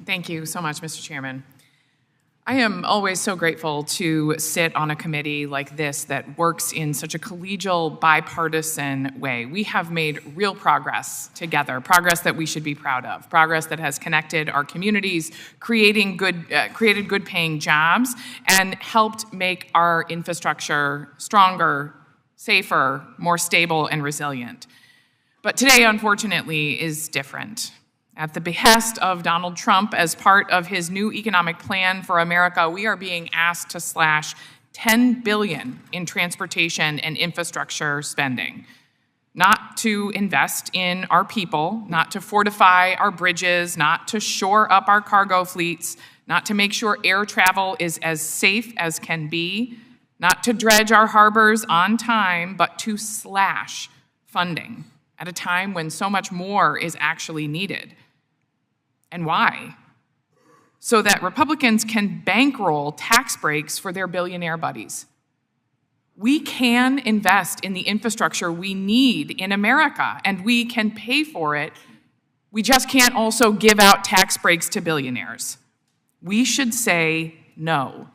Thank you so much, Mr. Chairman. I am always so grateful to sit on a committee like this that works in such a collegial, bipartisan way. We have made real progress together, progress that we should be proud of, progress that has connected our communities, created good-paying jobs, and helped make our infrastructure stronger, safer, more stable, and resilient. But today, unfortunately, is different. At the behest of Donald Trump, as part of his new economic plan for America, we are being asked to slash $10 billion in transportation and infrastructure spending, not to invest in our people, not to fortify our bridges, not to shore up our cargo fleets, not to make sure air travel is as safe as can be, not to dredge our harbors on time, but to slash funding at a time when so much more is actually needed. And why? So that Republicans can bankroll tax breaks for their billionaire buddies. We can invest in the infrastructure we need in America, and we can pay for it. We just can't also give out tax breaks to billionaires. We should say no.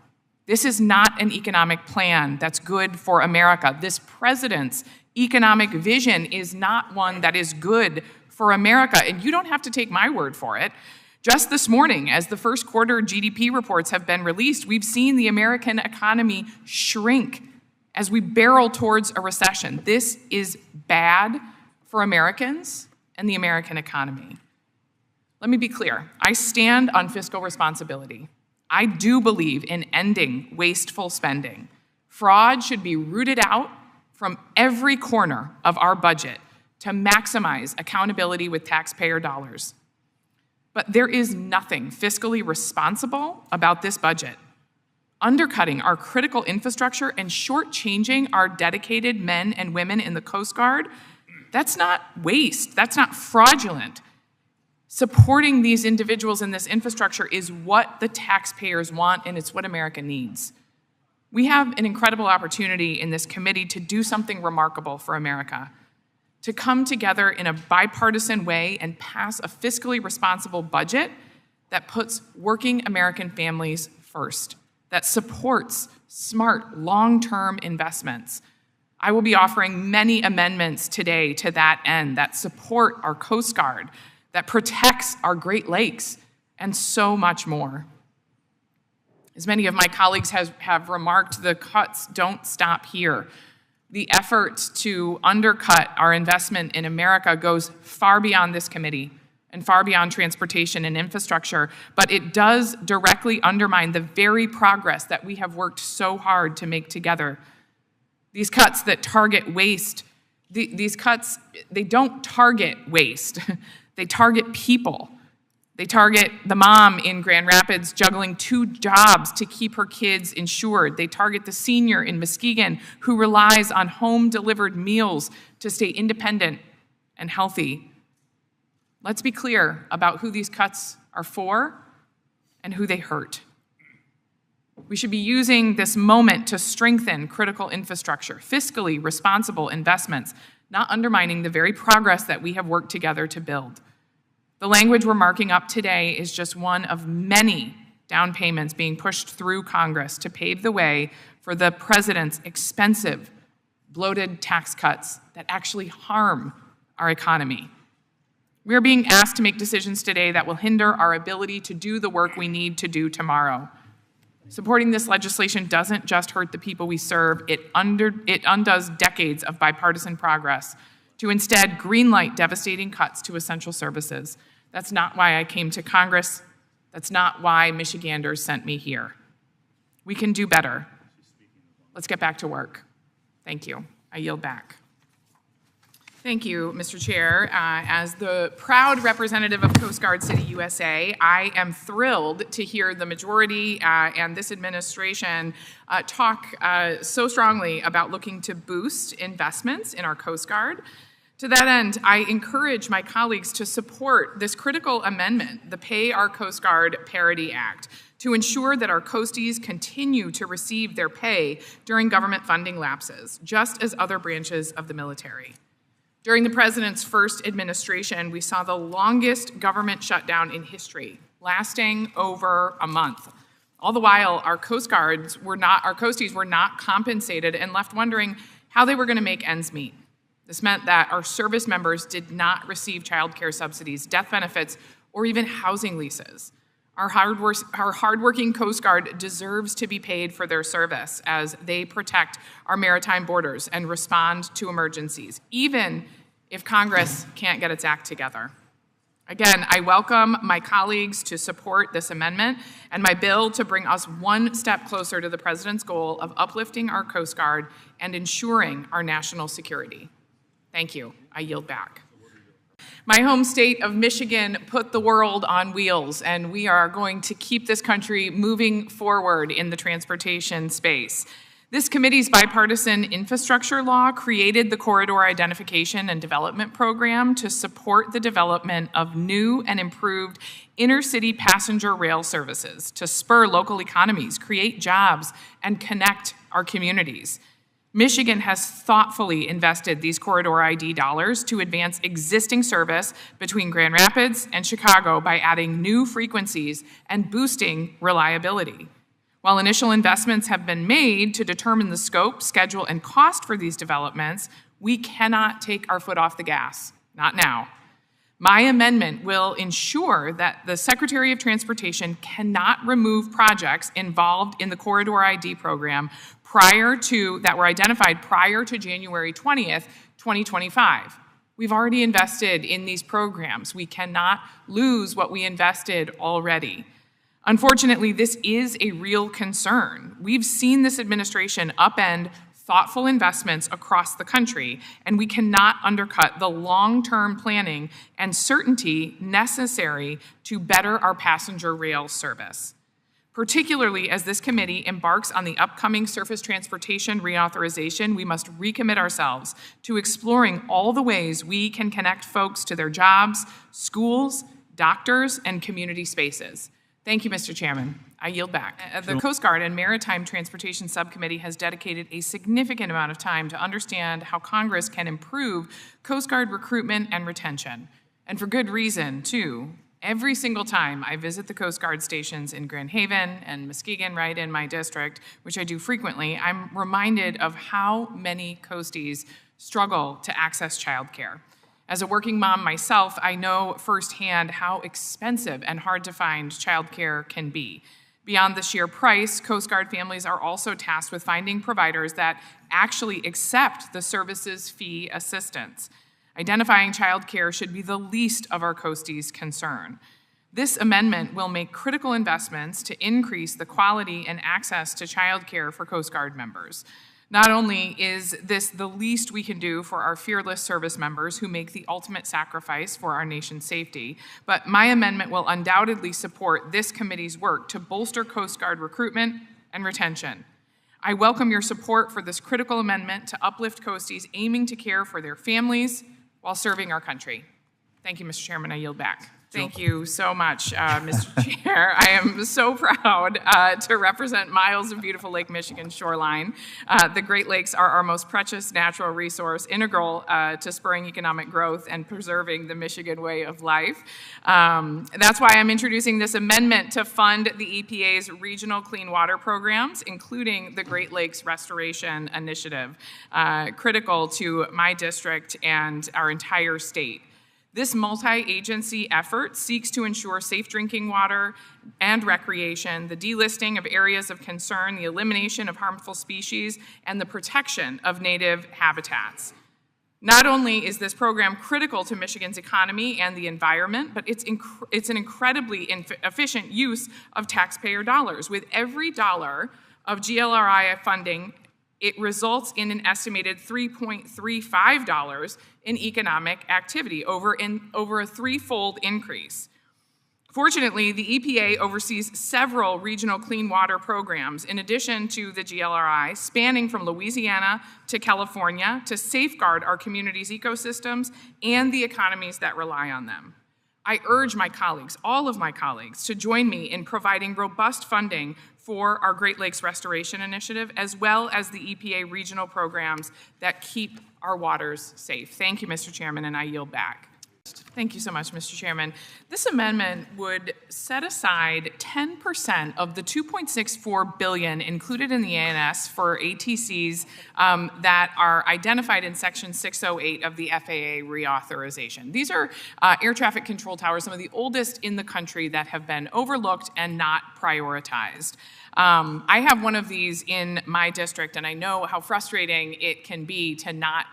This is not an economic plan that's good for America. This president's economic vision is not one that is good for America, and you don't have to take my word for it. Just this morning, as the first quarter GDP reports have been released, we've seen the American economy shrink as we barrel towards a recession. This is bad for Americans and the American economy. Let me be clear. I stand on fiscal responsibility. I do believe in ending wasteful spending. Fraud should be rooted out from every corner of our budget to maximize accountability with taxpayer dollars. But there is nothing fiscally responsible about this budget. Undercutting our critical infrastructure and shortchanging our dedicated men and women in the Coast Guard, that's not waste, that's not fraudulent. Supporting these individuals in this infrastructure is what the taxpayers want, and it's what America needs. We have an incredible opportunity in this committee to do something remarkable for America, to come together in a bipartisan way and pass a fiscally responsible budget that puts working American families first, that supports smart, long-term investments. I will be offering many amendments today to that end that support our Coast Guard, that protects our Great Lakes, and so much more. As many of my colleagues have remarked, the cuts don't stop here. The effort to undercut our investment in America goes far beyond this committee and far beyond transportation and infrastructure, but it does directly undermine the very progress that we have worked so hard to make together. These cuts that target waste, these cuts, they don't target waste. They target people. They target the mom in Grand Rapids juggling 2 jobs to keep her kids insured. They target the senior in Muskegon who relies on home-delivered meals to stay independent and healthy. Let's be clear about who these cuts are for and who they hurt. We should be using this moment to strengthen critical infrastructure, fiscally responsible investments, not undermining the very progress that we have worked together to build. The language we're marking up today is just one of many down payments being pushed through Congress to pave the way for the president's expensive, bloated tax cuts that actually harm our economy. We are being asked to make decisions today that will hinder our ability to do the work we need to do tomorrow. Supporting this legislation doesn't just hurt the people we serve, it undoes decades of bipartisan progress to instead greenlight devastating cuts to essential services. That's not why I came to Congress. That's not why Michiganders sent me here. We can do better. Let's get back to work. Thank you. I yield back. Thank you, Mr. Chair. As the proud representative of Coast Guard City, USA, I am thrilled to hear the majority and this administration talk so strongly about looking to boost investments in our Coast Guard. To that end, I encourage my colleagues to support this critical amendment, the Pay Our Coast Guard Parity Act, to ensure that our coasties continue to receive their pay during government funding lapses, just as other branches of the military. During the president's first administration, we saw the longest government shutdown in history lasting over a month. All the while, our coasties were not compensated and left wondering how they were going to make ends meet. This meant that our service members did not receive child care subsidies, death benefits, or even housing leases. Our hardworking Coast Guard deserves to be paid for their service as they protect our maritime borders and respond to emergencies, even if Congress can't get its act together. Again, I welcome my colleagues to support this amendment and my bill to bring us one step closer to the President's goal of uplifting our Coast Guard and ensuring our national security. Thank you. I yield back. My home state of Michigan put the world on wheels, and we are going to keep this country moving forward in the transportation space. This committee's bipartisan infrastructure law created the Corridor Identification and Development Program to support the development of new and improved intercity passenger rail services to spur local economies, create jobs, and connect our communities. Michigan has thoughtfully invested these Corridor ID dollars to advance existing service between Grand Rapids and Chicago by adding new frequencies and boosting reliability. While initial investments have been made to determine the scope, schedule, and cost for these developments, we cannot take our foot off the gas, not now. My amendment will ensure that the Secretary of Transportation cannot remove projects involved in the Corridor ID program that were identified prior to January 20th, 2025. We've already invested in these programs. We cannot lose what we invested already. Unfortunately, this is a real concern. We've seen this administration upend thoughtful investments across the country, and we cannot undercut the long-term planning and certainty necessary to better our passenger rail service. Particularly as this committee embarks on the upcoming surface transportation reauthorization, we must recommit ourselves to exploring all the ways we can connect folks to their jobs, schools, doctors, and community spaces. Thank you, Mr. Chairman. I yield back. The Coast Guard and Maritime Transportation Subcommittee has dedicated a significant amount of time to understand how Congress can improve Coast Guard recruitment and retention. And for good reason, too. Every single time I visit the Coast Guard stations in Grand Haven and Muskegon, right in my district, which I do frequently, I'm reminded of how many coasties struggle to access childcare. As a working mom myself, I know firsthand how expensive and hard to find childcare can be. Beyond the sheer price, Coast Guard families are also tasked with finding providers that actually accept the service's fee assistance. Identifying childcare should be the least of our coasties' concern. This amendment will make critical investments to increase the quality and access to childcare for Coast Guard members. Not only is this the least we can do for our fearless service members who make the ultimate sacrifice for our nation's safety, but my amendment will undoubtedly support this committee's work to bolster Coast Guard recruitment and retention. I welcome your support for this critical amendment to uplift coasties aiming to care for their families while serving our country. Thank you, Mr. Chairman. I yield back. Thank you so much, Mr. Chair. I am so proud to represent miles of beautiful Lake Michigan shoreline. The Great Lakes are our most precious natural resource, integral to spurring economic growth and preserving the Michigan way of life. That's why I'm introducing this amendment to fund the EPA's regional clean water programs, including the Great Lakes Restoration Initiative, critical to my district and our entire state. This multi-agency effort seeks to ensure safe drinking water and recreation, the delisting of areas of concern, the elimination of harmful species, and the protection of native habitats. Not only is this program critical to Michigan's economy and the environment, but it's an incredibly efficient use of taxpayer dollars. With every dollar of GLRI funding, it results in an estimated $3.35 in economic activity, over a threefold increase. Fortunately, the EPA oversees several regional clean water programs in addition to the GLRI, spanning from Louisiana to California to safeguard our community's ecosystems and the economies that rely on them. I urge my colleagues, all of my colleagues, to join me in providing robust funding for our Great Lakes Restoration Initiative, as well as the EPA regional programs that keep our waters safe. Thank you, Mr. Chairman, and I yield back. Thank you so much, Mr. Chairman. This amendment would set aside 10% of the $2.64 billion included in the ANS for ATCs that are identified in Section 608 of the FAA reauthorization. These are air traffic control towers, some of the oldest in the country that have been overlooked and not prioritized. I have one of these in my district, and I know how frustrating it can be to not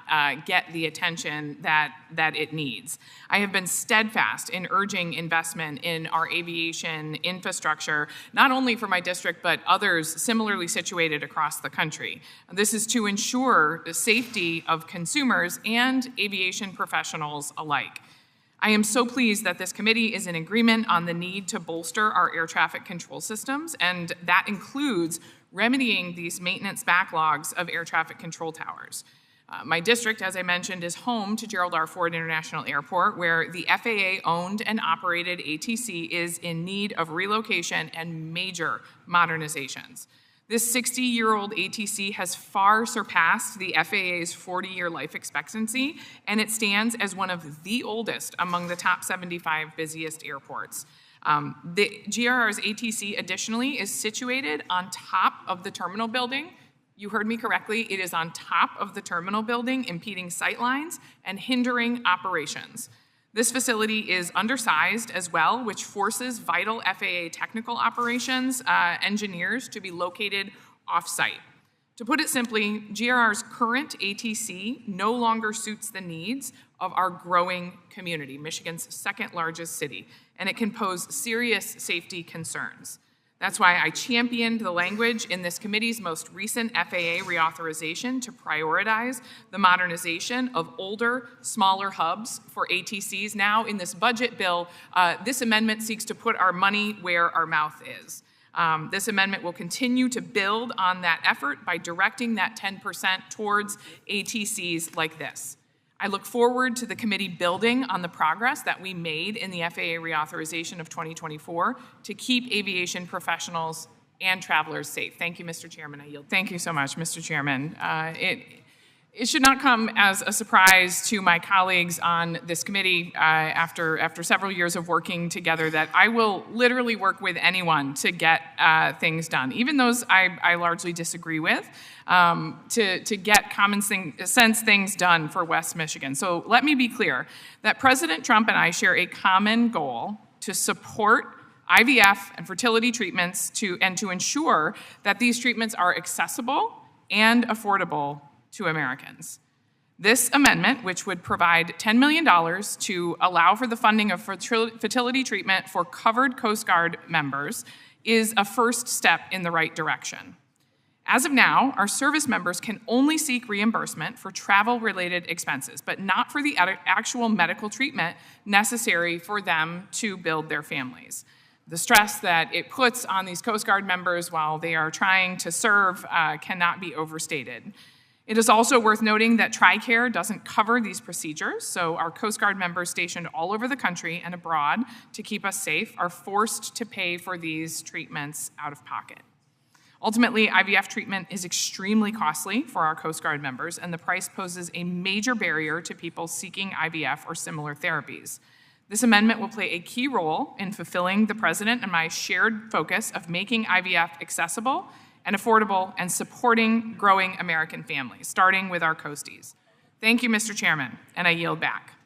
get the attention that it needs. I have been steadfast in urging investment in our aviation infrastructure, not only for my district, but others similarly situated across the country. This is to ensure the safety of consumers and aviation professionals alike. I am so pleased that this committee is in agreement on the need to bolster our air traffic control systems, and that includes remedying these maintenance backlogs of air traffic control towers. My district, as I mentioned, is home to Gerald R. Ford International Airport, where the FAA-owned and operated ATC is in need of relocation and major modernizations. This 60-year-old ATC has far surpassed the FAA's 40-year life expectancy, and it stands as one of the oldest among the top 75 busiest airports. The GRR's ATC additionally is situated on top of the terminal building. You heard me correctly, it is on top of the terminal building, impeding sight lines and hindering operations. This facility is undersized as well, which forces vital FAA technical operations engineers to be located off-site. To put it simply, GRR's current ATC no longer suits the needs of our growing community, Michigan's second largest city, and it can pose serious safety concerns. That's why I championed the language in this committee's most recent FAA reauthorization to prioritize the modernization of older, smaller hubs for ATCs. Now, in this budget bill, this amendment seeks to put our money where our mouth is. This amendment will continue to build on that effort by directing that 10% towards ATCs like this. I look forward to the committee building on the progress that we made in the FAA reauthorization of 2024 to keep aviation professionals and travelers safe. Thank you, Mr. Chairman. I yield. Thank you so much, Mr. Chairman. It should not come as a surprise to my colleagues on this committee after several years of working together that I will literally work with anyone to get things done, even those I largely disagree with, to get common sense things done for West Michigan. So let me be clear that President Trump and I share a common goal to support IVF and fertility treatments and to ensure that these treatments are accessible and affordable to Americans. This amendment, which would provide $10 million to allow for the funding of fertility treatment for covered Coast Guard members, is a first step in the right direction. As of now, our service members can only seek reimbursement for travel-related expenses, but not for the actual medical treatment necessary for them to build their families. The stress that it puts on these Coast Guard members while they are trying to serve cannot be overstated. It is also worth noting that TRICARE doesn't cover these procedures, so our Coast Guard members stationed all over the country and abroad to keep us safe are forced to pay for these treatments out of pocket. Ultimately, IVF treatment is extremely costly for our Coast Guard members, and the price poses a major barrier to people seeking IVF or similar therapies. This amendment will play a key role in fulfilling the President and my shared focus of making IVF accessible and affordable and supporting growing American families, starting with our coasties. Thank you, Mr. Chairman, and I yield back.